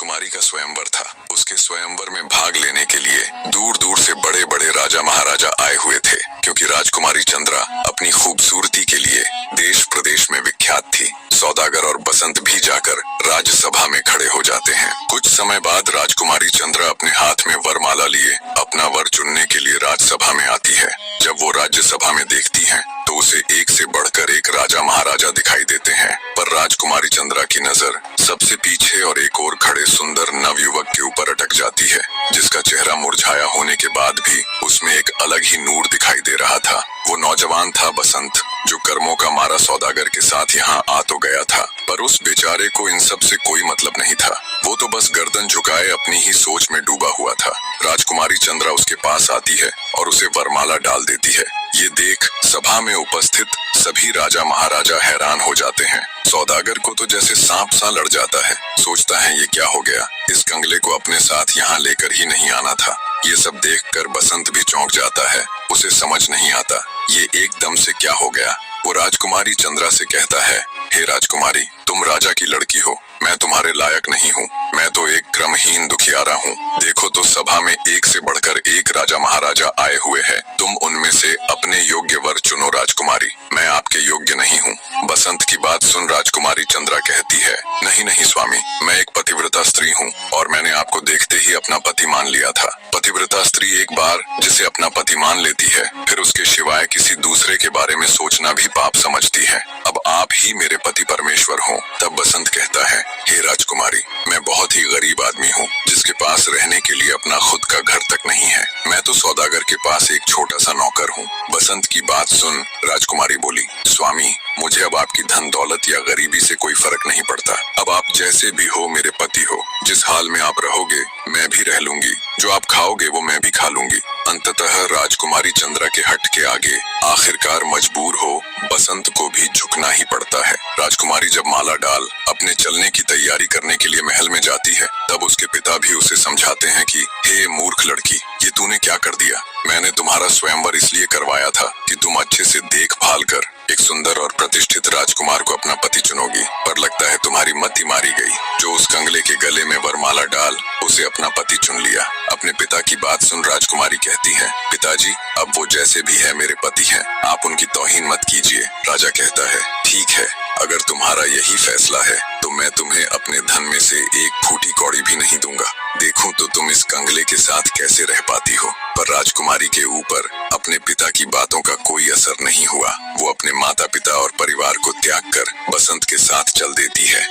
राजकुमारी का स्वयंवर था। उसके स्वयंवर में भाग लेने के लिए दूर दूर से बड़े बड़े राजा महाराजा आए हुए थे, क्योंकि राजकुमारी चंद्रा अपनी खूबसूरती के लिए देश प्रदेश में विख्यात थी। सौदागर और बसंत भी जाकर राज्यसभा में खड़े हो जाते हैं। कुछ समय बाद राजकुमारी चंद्रा अपने हाथ में वरमाला लिए अपना वर चुनने के लिए राज्यसभा में आती है। जब वो राज्यसभा में देखती हैं, तो उसे एक से बढ़कर एक राजा महाराजा दिखाई देते हैं, पर राजकुमारी चंद्रा की नजर सबसे पीछे और एक और खड़े सुंदर नवयुवक के ऊपर अटक जाती है, जिसका चेहरा मुरझाया होने के बाद भी उसमें एक अलग ही नूर दिखाई दे रहा था। वो नौजवान था बसंत, जो कर्मों का मारा सौदागर के साथ यहाँ आ तो गया था, पर उस बेचारे को इन सब से कोई मतलब नहीं था। वो तो बस गर्दन झुकाए अपनी ही सोच में डूबा हुआ था। राजकुमारी चंद्रा उसके पास आती है और उसे वरमाला डाल देती है। ये देख सभा में उपस्थित सभी राजा महाराजा हैरान हो जाते हैं। सौदागर को तो जैसे सांप सा लड़ जाता है, सोचता है ये क्या हो गया, इस कंगले को अपने साथ यहाँ लेकर ही नहीं आना था। ये सब देखकर बसंत भी चौंक जाता है, उसे समझ नहीं आता ये एकदम से क्या हो गया। वो राजकुमारी चंद्रा से कहता है, हे राजकुमारी, तुम राजा की लड़की हो, मैं तुम्हारे लायक नहीं हूँ। मैं तो एक क्रमहीन दुखियारा हूँ। देखो तो सभा में एक से बढ़कर एक राजा महाराजा आए हुए हैं, तुम उनमें से अपने योग्य वर चुनो राजकुमारी, मैं आपके योग्य नहीं हूँ। बसंत की बात सुन राजकुमारी चंद्रा कहती है, नहीं नहीं स्वामी, मैं एक पतिव्रता स्त्री हूँ और मैंने आपको देखते ही अपना पति मान लिया था। पतिव्रता स्त्री एक बार जिसे अपना पति मान लेती है, फिर उसके सिवाय किसी दूसरे के बारे में सोचना भी पाप समझती है। अब आप ही मेरे पति परमेश्वर हो। तब बसंत कहता है, हे राजकुमारी, मैं बहुत ही गरीब आदमी हूँ, जिसके पास रहने के लिए अपना खुद का घर तक नहीं है। मैं तो सौदागर के पास एक छोटा सा नौकर हूँ। बसंत की बात सुन राजकुमारी बोली, स्वामी, मुझे अब आपकी धन दौलत या गरीबी से कोई फर्क नहीं पड़ता। अब आप जैसे भी हो मेरे पति हो। जिस हाल में आप रहोगे मैं भी रह लूंगी, जो आप खाओगे वो मैं भी खा लूंगी। अंततः राजकुमारी चंद्रा के हट के आगे आखिरकार मजबूर हो बसंत को भी झुकना ही पड़ता है। राजकुमारी जब माला डाल अपने चलने की तैयारी करने के लिए महल में जाती है, तब उसके पिता भी उसे समझाते हैं कि हे मूर्ख लड़की, ये तूने क्या कर दिया। मैंने तुम्हारा स्वयंवर इसलिए करवाया था कि तुम अच्छे से देखभाल कर एक सुंदर और प्रतिष्ठित राजकुमार को अपना पति चुनोगी, पर लगता है तुम्हारी मति मारी गई। जो उस कंगले के गले में वरमाला डाल उसे अपना पति चुन लिया। अपने पिता की बात सुन राजकुमारी कहती है, पिताजी, अब वो जैसे भी है मेरे पति हैं, आप उनकी तौहीन मत कीजिए। राजा कहता है, ठीक है, अगर तुम्हारा यही फैसला है तो मैं तुम्हें अपने धन में से एक फूटी कौड़ी भी नहीं दूंगा। देखूं तो तुम इस कंगले के साथ कैसे रह पाती हो। पर राजकुमारी के ऊपर अपने पिता की बातों का कोई असर नहीं हुआ। वो अपने माता पिता और परिवार को त्याग कर बसंत के साथ चल देती है।